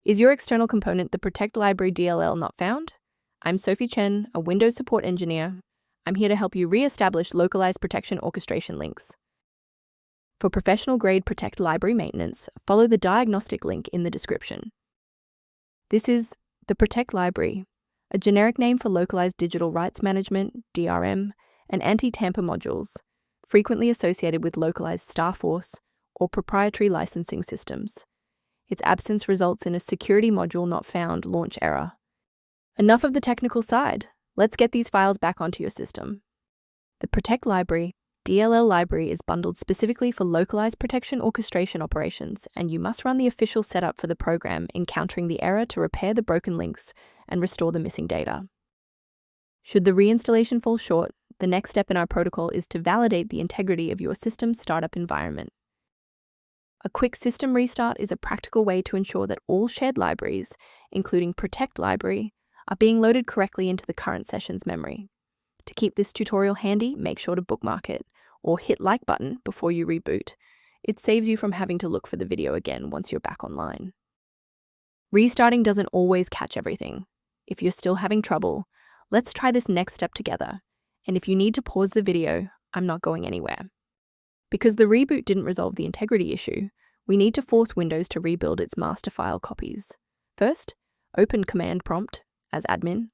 Is your external component the Protect Library DLL not found? I'm Sophie Chen, a Windows support engineer. I'm here to help you re-establish localized protection orchestration links. For professional-grade Protect Library maintenance, follow the diagnostic link in the description. This is the Protect Library, a generic name for localized digital rights management, DRM, and anti-tamper modules, frequently associated with localized StarForce or proprietary licensing systems. Its absence results in a security module not found launch error. Enough of the technical side. Let's get these files back onto your system. The Protect Library DLL library is bundled specifically for localized protection orchestration operations, and you must run the official setup for the program encountering the error to repair the broken links and restore the missing data. Should the reinstallation fall short, the next step in our protocol is to validate the integrity of your system's startup environment. A quick system restart is a practical way to ensure that all shared libraries, including Protect Library, are being loaded correctly into the current session's memory. To keep this tutorial handy, make sure to bookmark it or hit like button before you reboot. It saves you from having to look for the video again once you're back online. Restarting doesn't always catch everything. If you're still having trouble, let's try this next step together. And if you need to pause the video, I'm not going anywhere. Because the reboot didn't resolve the integrity issue, we need to force Windows to rebuild its master file copies. First, open Command Prompt as admin.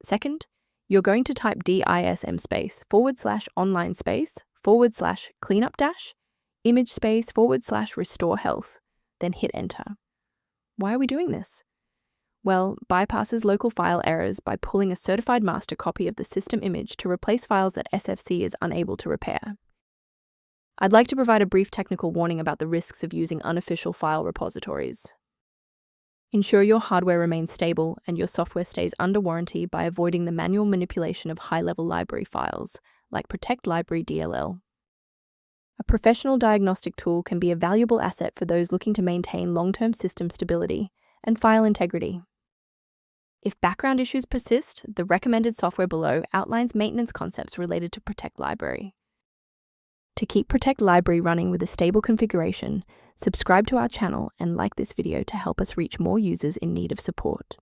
Second, you're going to type DISM space /online space /cleanup dash image space /restore health, then hit enter. Why are we doing this? Well, bypasses local file errors by pulling a certified master copy of the system image to replace files that SFC is unable to repair. I'd like to provide a brief technical warning about the risks of using unofficial file repositories. Ensure your hardware remains stable and your software stays under warranty by avoiding the manual manipulation of high-level library files, like Protect Library DLL. A professional diagnostic tool can be a valuable asset for those looking to maintain long-term system stability and file integrity. If background issues persist, the recommended software below outlines maintenance concepts related to Protect Library. To keep Protect Library running with a stable configuration, subscribe to our channel and like this video to help us reach more users in need of support.